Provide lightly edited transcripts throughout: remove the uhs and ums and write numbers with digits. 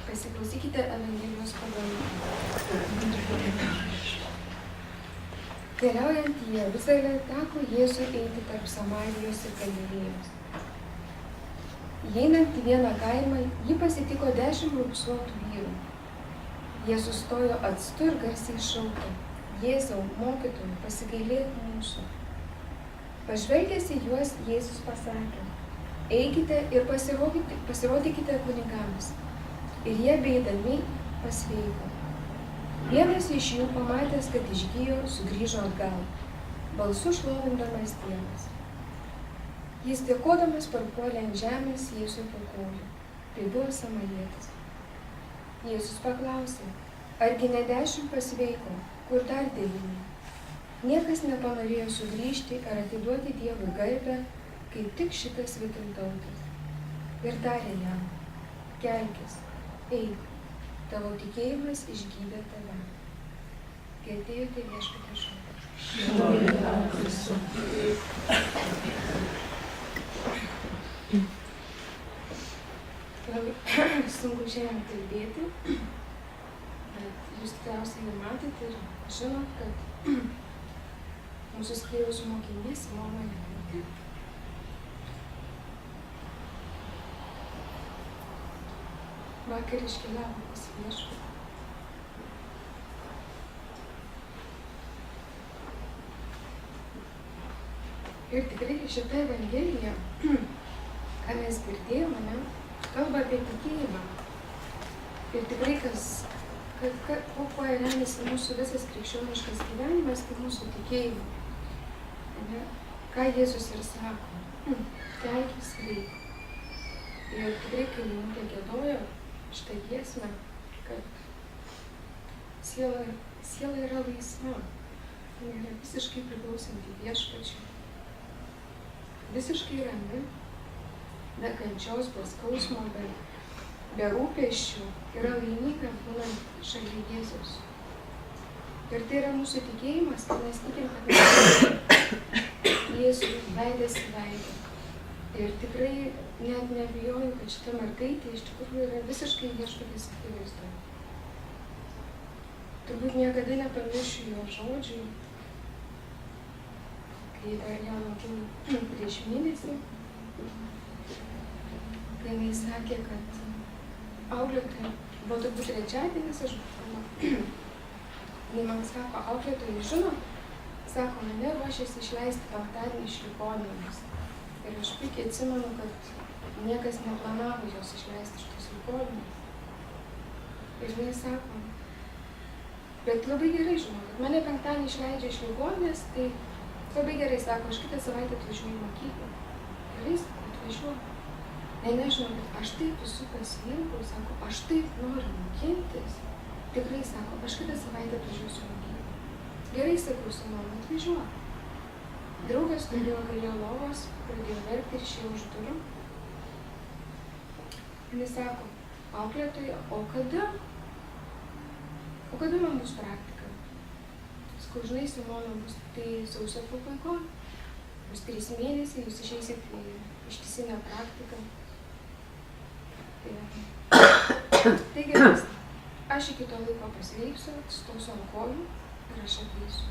Pasiklausykite Evangelijos pagal Matą. Keliaujant į Jeruzalę, teko Jėzui eiti tarp Samarijos ir Galilėjos. Įeinant į vieną kaimą, jį pasitiko 10 raupsuotų vyrų. Jie sustojo atstu ir garsiai šaukė: Jėzau, mokytojau, pasigailėk mūsų. Pažvelgęs į juos, Jėzus pasakė: eikite ir pasirodykite kunigams. Ir jie beeidami pasveiko. Vienas iš jų, pamatęs, kad išgijo, sugrįžo atgal, balsu šlovindamas Dievas. Jis dėkodamas parpuolė ant žemės Jėzui po kojų. Tai buvo samarietis. Jėzus paklausė: argi ne 10 pasveiko, kur dar 9? Niekas nepanorėjo sugrįžti ar atiduoti Dievui garbę, kaip tik šitas svetimtautis. Ir tarė jam: kelkis, eik, tavo tikėjimas išgydė tave. Girdėjote Viešpaties žodį. Sunku šiandien kalbėti, bet jūs tikriausiai ir matėte ir žinot, kad mūsų skyriaus mokinys Simona Levinkė vakar iškeliavo pas Viešpatį. Ir tikrai šita Evangelija, ką mes girdėjome, kalba apie tikėjimą. Ir tikrai kuo remiasi mūsų visas krikščioniškas gyvenimas, tai mūsų tikėjimu. Ką Jėzus ir sako: kelkis, eik. Ir tikrai, kai Minutė giedojo šitą giesmę, kad siela yra laisva, yra visiškai priklausanti Viešpačiui, visiškai rami, be kančios, be skausmo, be rūpesčių, yra laiminga būnant šalia Jėzaus. Ir tai yra mūsų tikėjimas, kad mes tikim, kad mes Jėzų veidas į veidą. Ir tikrai net neabejoju, kad šita mergaitė iš tikrųjų yra visiškai Viešpaties akivaizdoje. Turbūt niekada nepamiršiu jo žodžių, kai dar ją lankiau prieš mėnesį, kai jinai sakė, kad auklėtoja, buvo turbūt trečiadienis, aš buvau, jinai man sako: auklėtoja, žinot, sako, mane ruošiasi išleisti penktadienį iš ligoninės. Ir aš puikiai atsimenu, kad niekas neplanavo jos išleisti iš tos ligoninės. Ir jinai sako: bet labai gerai žinau, kad mane penktadienį išleidžia iš ligoninės, tai labai gerai, sako, aš kitą savaitę atvažiuoju į mokyklą. Gerai, sako, atvažiuoju. Nežinau, bet aš taip visų pasirinkau, sako, aš taip noriu mokintis. Tikrai, sako, aš kitą savaitę atvažiuosiu į mokyklą. Gerai, sakau, Simona, atvažiuoju. Draugas turėjo galėjo lovos, pradėjo verkti ir išėjo už durų. Jis sako: auklėtoja, o kada man bus praktika? Sakau, žinai, Simona, bus tai sausio pabaigoj, bus 3 mėnesiai, jūs išeisit į ištisinę praktiką. Tai gerai, aš iki to laiko pasveiksiu, stosiu ant kojų ir aš ateisiu.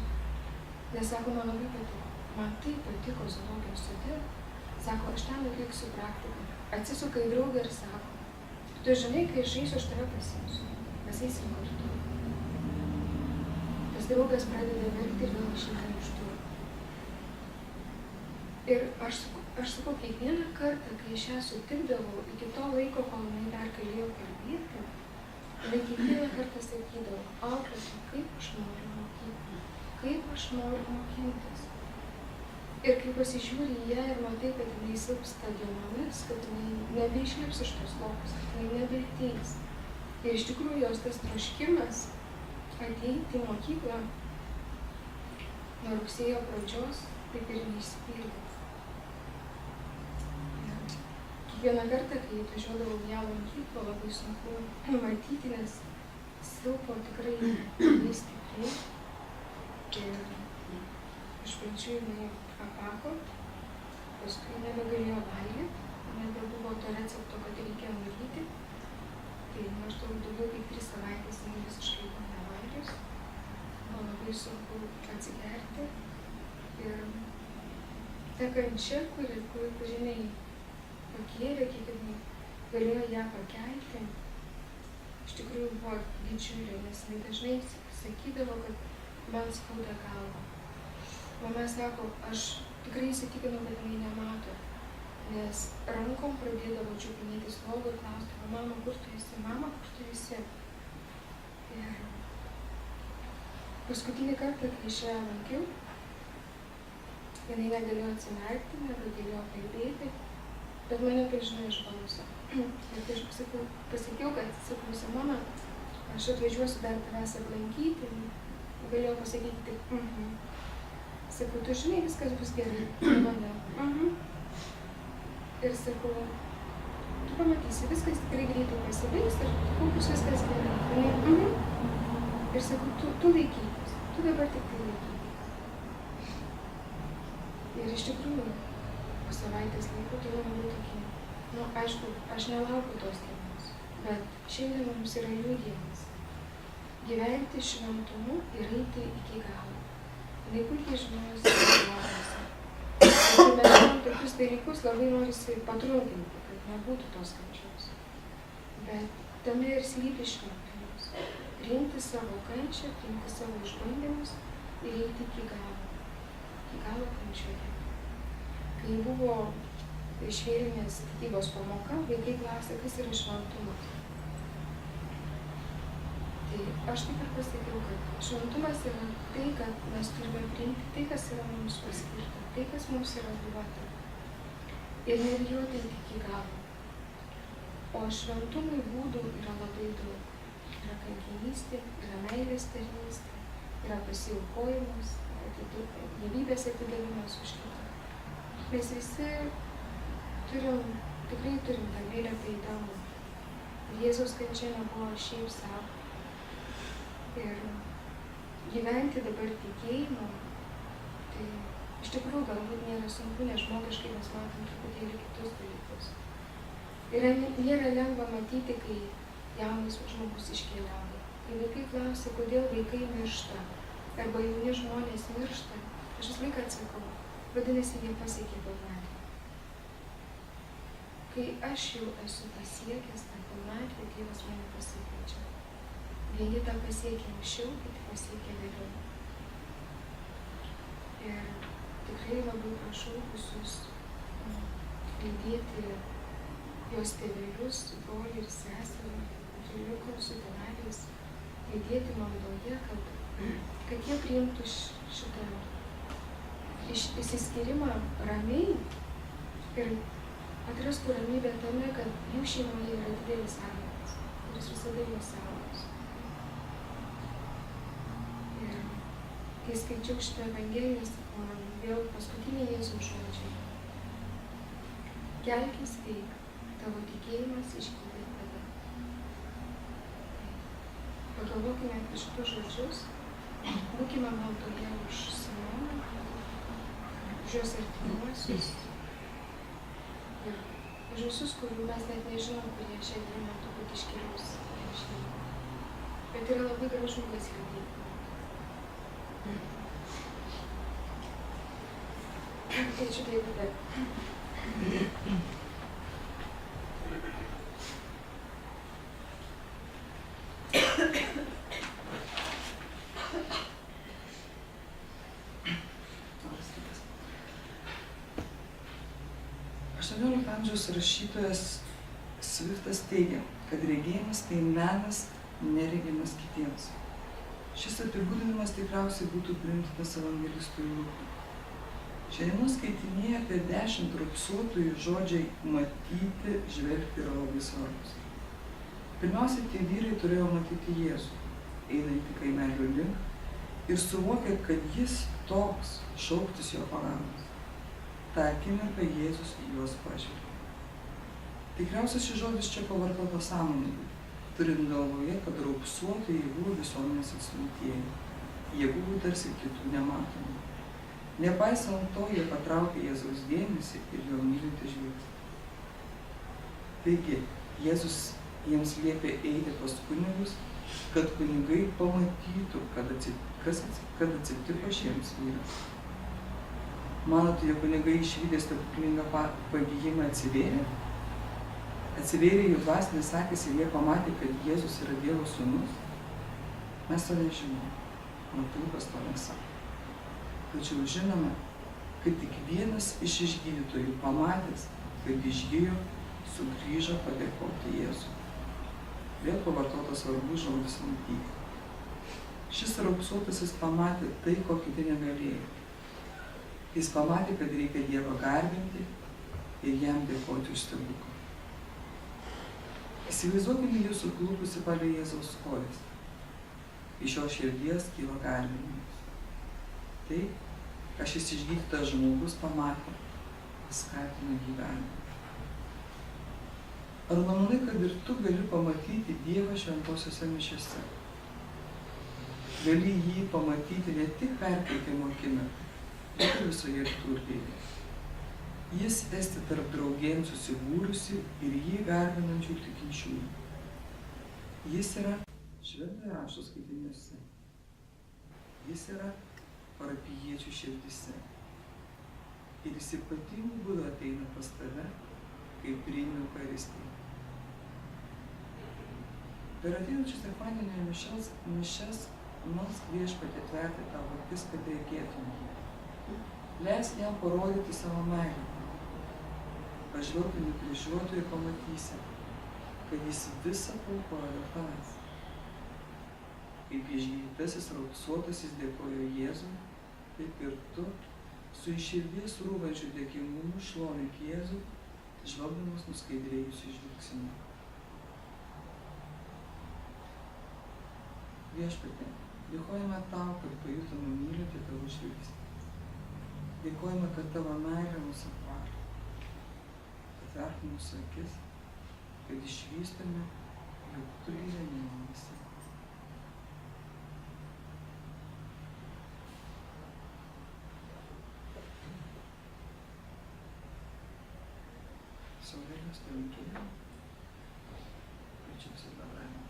Nes sako, man labai patiko. Man taip patiko zoologijos sode. Sako, aš ten atliksiu praktiką. Atsisuka į draugą ir sako: tu žinai, kai aš eisiu, aš tave pasiimsiu. Mes eisim kartu. Tas draugas pradeda verkti ir vėl išeina iš durų. Ir aš sakau, kiekvieną kartą, kai aš ją sutikdavau, iki to laiko, kol jinai dar galėjo kalbėti, jinai kiekvieną kartą sakydavo: auklėtoja, kaip aš noriu mokyti, kaip aš noriu mokintis. Ir kai pasižiūri į ją ir matai, kad jinai silpsta dienomis, kad jinai nebeišlips iš tos lovos, kad jinai nebeateis. Ir iš tikrųjų jos tas troškimas ateiti į mokyklą nuo rugsėjo pradžios taip ir neišsipildė. Kiekvieną kartą, kai atvažiuodavau ją mokyklą, labai sunku matyti, nes silpo tikrai labai stipriai. Ir iš pradžių jinai apako, paskui nebegalėjo valgyti, to recepto, kad reikia nuryti. Tai maždaug daugiau kaip 3 savaitės jinai visiškai buvo nevalgius. Buvo labai sunku atsigerti. Ir ta kančia, kuri žinai, pakėlė, kiek jinai galėjo ją pakelti, iš tikrųjų buvo didžiulė, nes jinai dažnai sakydavo, kad man skauda galvą. Mama sako, aš tikrai įsitikinau, kad jinai nemato, nes rankom pradėdavo čiupinėti lovą ir klausdavo, mama, kur tu esi, mama, kur tu esi. Ir paskutinį kartą, kai aš ją lankiau, jinai negalėjo atsimerkti, negalėjo kalbėti, bet mane pažino iš balso. Ir kai aš pasakiau, kad mama, aš atvažiuosiu dar tavęs aplankyti, galėjau pasakyti tik Sakau, tu žinai, viskas bus gerai. Mane. Ir sakau, tu pamatysi, viskas tikrai greitai pasibaigs ir bus viskas gerai. Ir sakau, tu laikykis, tu dabar tik tai laikykis. Ir iš tikrųjų, po savaitės laiko tai labai tokie, aišku, aš nelaukiu tos dienos, bet šiandien mums yra liudijimas. Gyventi šventumu ir eiti iki galo. Jinai puikiai žinojo savo nuodėmėse. Kai mes žinom tokius dalykus, labai norisi patrumpinti, kad nebūtų tos kančios. Bet tame ir slypi šventumas. Priimti savo kančią, priimti savo išbandymus ir eiti iki galo kančioje. Kai buvo švėlinės tikybos pamoka, vaikai klausė, kas yra šventumas. Tai aš taip ir pasakiau, kad šventumas yra tai, kad mes turime priimti tai, kas yra mums paskirta, tai, kas mums yra duota. Ir nebijoti iki galo. O šventumui būdų yra labai daug. Yra kankinystė, yra meilės tarnystė, yra pasiaukojimas, gyvybės atidavimas už kitą. Mes visi tikrai turim tą bilietą į dangų. Jėzaus kančia nebuvo šiaip savo. Ir gyventi dabar tikėjimu, tai iš tikrųjų galbūt nėra sunku, nes žmogiškai mes matom truputėlį kitus dalykus. Ir nėra lengva matyti, kai jaunas žmogus iškeliauja. Kai vaikai klausia, kodėl vaikai miršta, arba jauni žmonės miršta, aš visą laiką atsakau, vadinasi, jie pasiekė pilnatvę. Kai aš jau esu pasiekęs tą pilnatvę, Dievas mane pasikeičia. Vieni tą pasiekė anksčiau, kiti pasiekė vėliau. Ir tikrai labai prašau visus lydėti jos tėvelius, brolį ir seserį, broliukus su tėveliais, lydėti maldoje, kad jie priimtų šitą išsiskyrimą ramiai ir atrastų ramybę tame, kad jų šeimoje yra didelis sargas, kuris visada juos saugos. Kai skaičiau šitą Evangeliją, man vėl paskutiniai Jėzaus žodžiai. Kelkis, eik, tavo tikėjimas išgydė tave. Pagalvokime apie šitus žodžius, būkime maldoje už Simoną, už jos artimuosius ir už visus, kurių mes net nežinom, kurie šiandien turbūt iškeliaus. Bet yra labai gražu kas liūdėti. Ačiū Dievui. XVIII amžiaus rašytojas Sviftas teigia, kad regėjimas tai menas neregimas kitiems. Šis apibūdinimas tikriausiai būtų priimtinas evangelistui Lukui. Šiandienos skaitinyje apie 10 raupsuotųjų žodžiai matyti, žvelgti yra labai svarbus. Pirmiausia, tie vyrai turėjo matyti Jėzų, einantį kaimelio link ir suvokę, kad jis toks, šauktis jo pagalbos. Ta akimirka Jėzus į juos pažvelgė. Tikriausiai šis žodis čia pavartotas sąmoningai, turint galvoje, kad raupsuotieji buvo visuomenės atstumtieji. Jie buvo tarsi kitų nematomi. Nepaisant to, jie patraukė Jėzaus dėmesį ir jo mylintį žvilgsnį. Taigi, Jėzus jiems liepė eiti pas kunigus, kad kunigai pamatytų, kas atsitiko šiems vyrams. Manote, jog kunigai išvykę stebuklingą pagijimą atsivėrė? Atsivėrė jų dvasinės akys ir jie pamatė, kad Jėzus yra Dievo sūnus? Mes to nežinome, mat Lukas to nesako. Tačiau žinome, kad tik vienas iš išgydytojų pamatęs, kad išgijo, sugrįžo padėkoti Jėzui. Vėl pavartotas svarbus žodis matyti. Šis raupsuotasis pamatė tai, ko kiti negalėjo. Jis pamatė, kad reikia Dievą garbinti ir jam dėkoti už stebuklą. Įsivaizduokime jūs suklupusi palei Jėzaus kojas. Iš jo širdies kyla garbinimas. Tai, ką šis išgydytas žmogus pamatė, paskatino gyvenimą. Ar manai, kad ir tu gali pamatyti Dievą šventosiose mišiose? Gali jį pamatyti ne tik perkeitimo akimirką, bet ir visoje liturgijoje. Jis esti tarp draugėn susibūrusi ir jį garbinančių tikinčiųjų. Jis yra šventojo rašto skaitiniuose. Jis yra parapijiečių širdise. Ir jis ypatingų būdų ateina pas tave, kai priimi Eucharistiją. Per ateinančias sekmadienio mišias melsk Viešpatį atverti tavo akis, kad regėtum jį. Leisk jam parodyti savo meilę. Pažvelgdami kryžiuotojų ir pamatysi, kad jis visą paaukojo dėl tavęs. Kaip išgydytasis raupsuotasis dėkojo Jėzui, taip ir tu su iš širdies rūvančiu dėkingumu šlovink Jėzų, žvelgdamas nuskaidrėjusiu žvilgsniu. Viešpatie, dėkojame tau, kad pajutome mylintį tavo žvilgsnį. Dėkojame, kad tavo meilė mus apvaro. Atverk mūsų akis, kad išvystume, jog tu gyveni mumyse. Saulėlės tolinkėjau, kviečiu visą bendravimą.